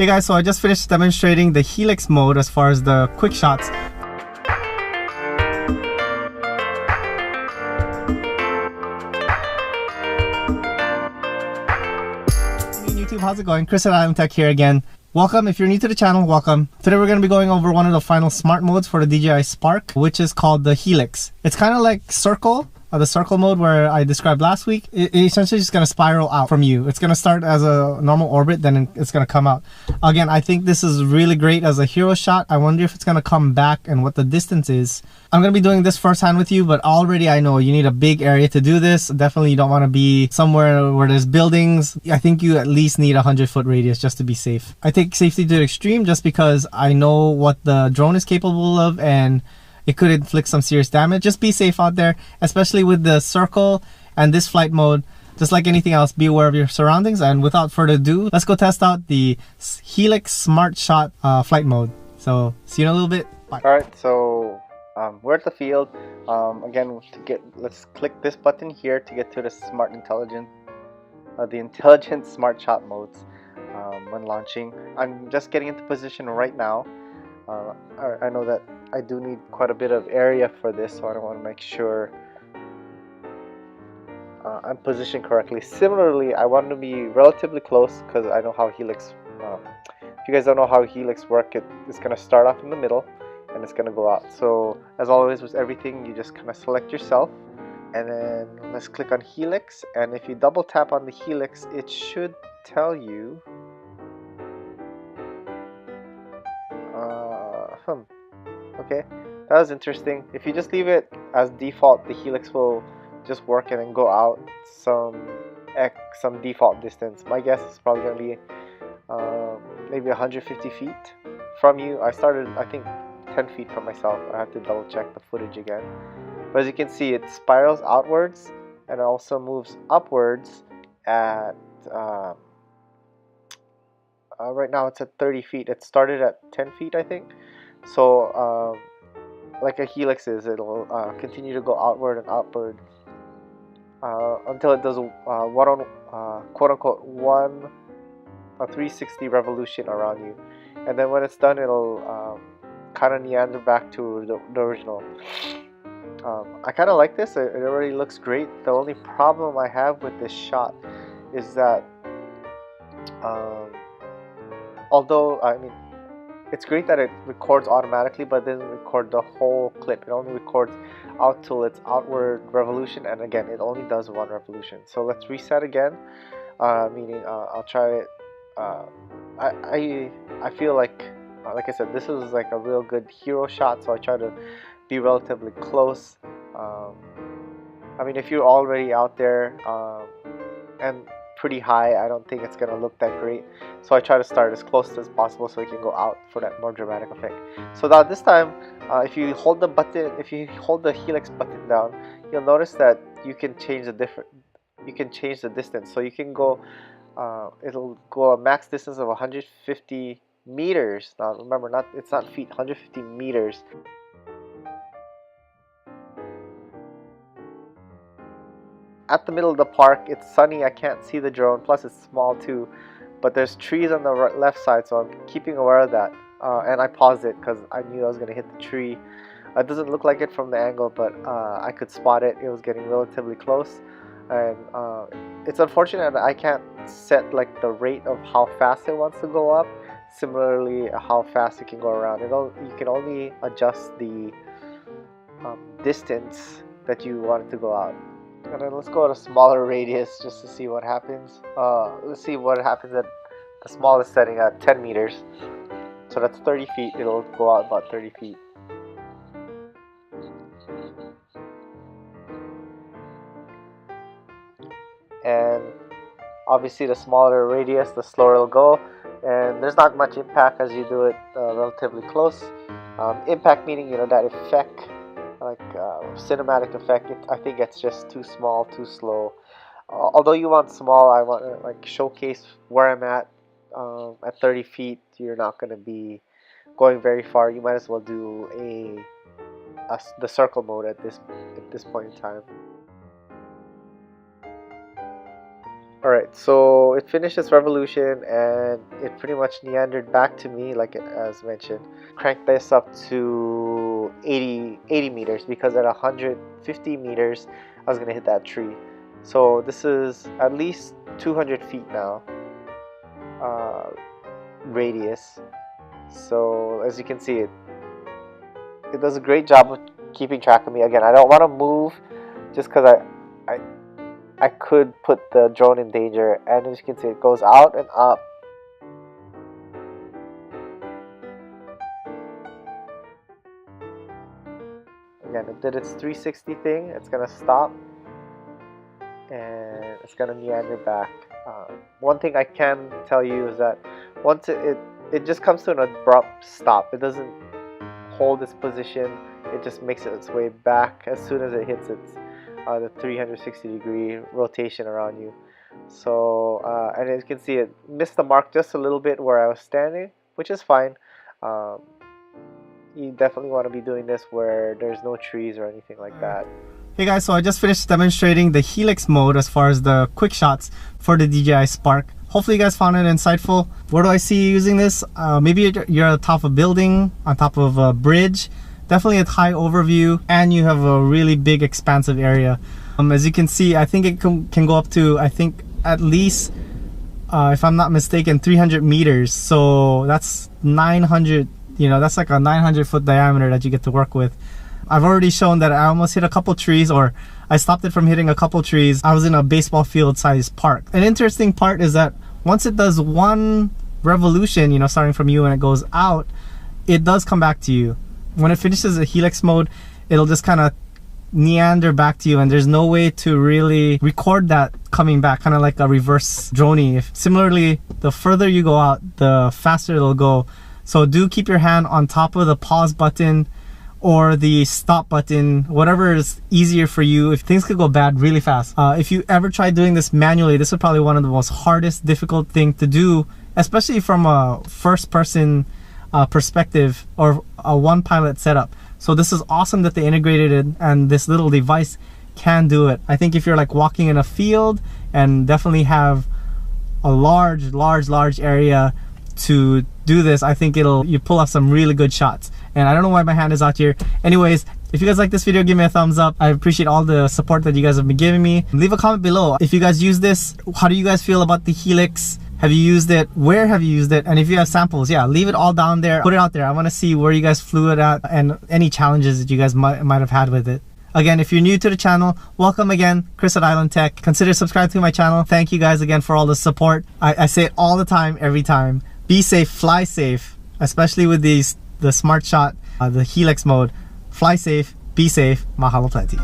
Hey guys, so I just finished demonstrating the Helix mode as far as the quick shots. YouTube, how's it going? Chris at Island Tech here again. Welcome. If you're new to the channel, welcome. Today we're going to be going over one of the final smart modes for the DJI Spark, which is called the Helix. It's kind of like Circle, the circle mode where I described last week. It essentially is going to spiral out from you. It's going to start as a normal orbit, then it's going to come out. Again, I think this is really great as a hero shot. I wonder if it's going to come back and what the distance is. I'm going to be doing this firsthand with you, but already I know you need a big area to do this. Definitely you don't want to be somewhere where there's buildings. I think you at least need a 100-foot radius just to be safe. I take safety to the extreme just because I know what the drone is capable of and it could inflict some serious damage. Just be safe out there, especially with the circle and this flight mode. Just like anything else, be aware of your surroundings. And without further ado, let's go test out the Helix Smart Shot flight mode. So see you in a little bit. Bye. All right, so we're at the field. Again, let's click this button here to get to the intelligent smart shot modes when launching. I'm just getting into position right now. I know that I do need quite a bit of area for this, so I want to make sure I'm positioned correctly. Similarly, I want to be relatively close because I know how Helix, if you guys don't know how Helix work, it's going to start off in the middle and it's going to go out. So as always with everything, you just kind of select yourself and then let's click on Helix, and if you double tap on the Helix, it should tell you okay, that was interesting. If you just leave it as default, the Helix will just work and then go out some default distance. My guess is probably going to be maybe 150 feet from you. I started, I think, 10 feet from myself. I have to double check the footage again. But as you can see, it spirals outwards and it also moves upwards at right now it's at 30 feet. It started at 10 feet, I think. So like a Helix is, it'll continue to go outward and outward until it does quote unquote a 360 revolution around you, and then when it's done, it'll kind of meander back to the original. I kind of like this. It already looks great. The only problem I have with this shot is that although I mean it's great that it records automatically, but it doesn't record the whole clip. It only records out till its outward revolution, and again, it only does one revolution. So let's reset again, meaning I'll try it. I feel like I said, this is like a real good hero shot, so I try to be relatively close. I mean, if you're already out there and pretty high, I don't think it's gonna look that great, so I try to start as close as possible so you can go out for that more dramatic effect. So now this time, if you hold the Helix button down, you'll notice that you can change the distance. So you can go it'll go a max distance of 150 meters. Now remember, it's not feet, 150 meters. At the middle of the park, it's sunny, I can't see the drone, plus it's small too, but there's trees on the left side, so I'm keeping aware of that, and I paused it because I knew I was going to hit the tree. It doesn't look like it from the angle, but I could spot it. It was getting relatively close, and it's unfortunate that I can't set like the rate of how fast it wants to go up. Similarly, how fast it can go around. You can only adjust the distance that you want it to go out. And then let's go at a smaller radius just to see what happens. Let's see what happens at the smallest setting at 10 meters. So that's 30 feet. It'll go out about 30 feet. And obviously the smaller radius, the slower it'll go. And there's not much impact as you do it relatively close. Impact meaning, you know, that effect, like cinematic effect, I think it's just too small, too slow. Although you want small, I want to like showcase where I'm at 30 feet. You're not going to be going very far. You might as well do the circle mode at this point in time. Alright, so it finished its revolution and it pretty much meandered back to me, like as mentioned. Cranked this up to 80 meters because at 150 meters I was gonna hit that tree. So this is at least 200 feet now, radius. So as you can see, it does a great job of keeping track of me. Again, I don't want to move just because I could put the drone in danger, and as you can see, it goes out and up. Again, it did its 360 thing. It's gonna stop and it's gonna meander back. One thing I can tell you is that once it just comes to an abrupt stop. It doesn't hold its position. It just makes its way back as soon as it hits its the 360-degree rotation around you. So and as you can see, it missed the mark just a little bit where I was standing, which is fine. You definitely want to be doing this where there's no trees or anything like that. Hey guys, so I just finished demonstrating the Helix mode as far as the quick shots for the DJI Spark. Hopefully you guys found it insightful. Where do I see you using this? Maybe you're at the top of a building, on top of a bridge. Definitely a high overview, and you have a really big expansive area. As you can see, I think it can go up to, I think at least, if I'm not mistaken, 300 meters. So that's 900, you know, that's like a 900-foot diameter that you get to work with. I've already shown that I almost hit a couple trees, or I stopped it from hitting a couple trees. I was in a baseball field sized park. An interesting part is that once it does one revolution, you know, starting from you and it goes out, it does come back to you. When it finishes the Helix mode, it'll just kind of meander back to you, and there's no way to really record that coming back, kind of like a reverse droney. Similarly, the further you go out, the faster it'll go. So do keep your hand on top of the pause button or the stop button, whatever is easier for you, if things could go bad really fast. If you ever try doing this manually, this is probably one of the most hardest, difficult thing to do, especially from a first person perspective or a one pilot setup. So this is awesome that they integrated it, and this little device can do it. I think if you're like walking in a field and definitely have a large area to do this, I think you pull off some really good shots. And I don't know why my hand is out here. Anyways, if you guys like this video, give me a thumbs up. I appreciate all the support that you guys have been giving me. Leave a comment below if you guys use this. How do you guys feel about the Helix? Have you used it? Where have you used it? And if you have samples, yeah, leave it all down there. Put it out there. I want to see where you guys flew it at and any challenges that you guys might have had with it. Again, if you're new to the channel, welcome again, Chris at Island Tech. Consider subscribing to my channel. Thank you guys again for all the support. I say it all the time, every time. Be safe, fly safe, especially with the smart shot, the Helix mode. Fly safe, be safe, mahalo plenty.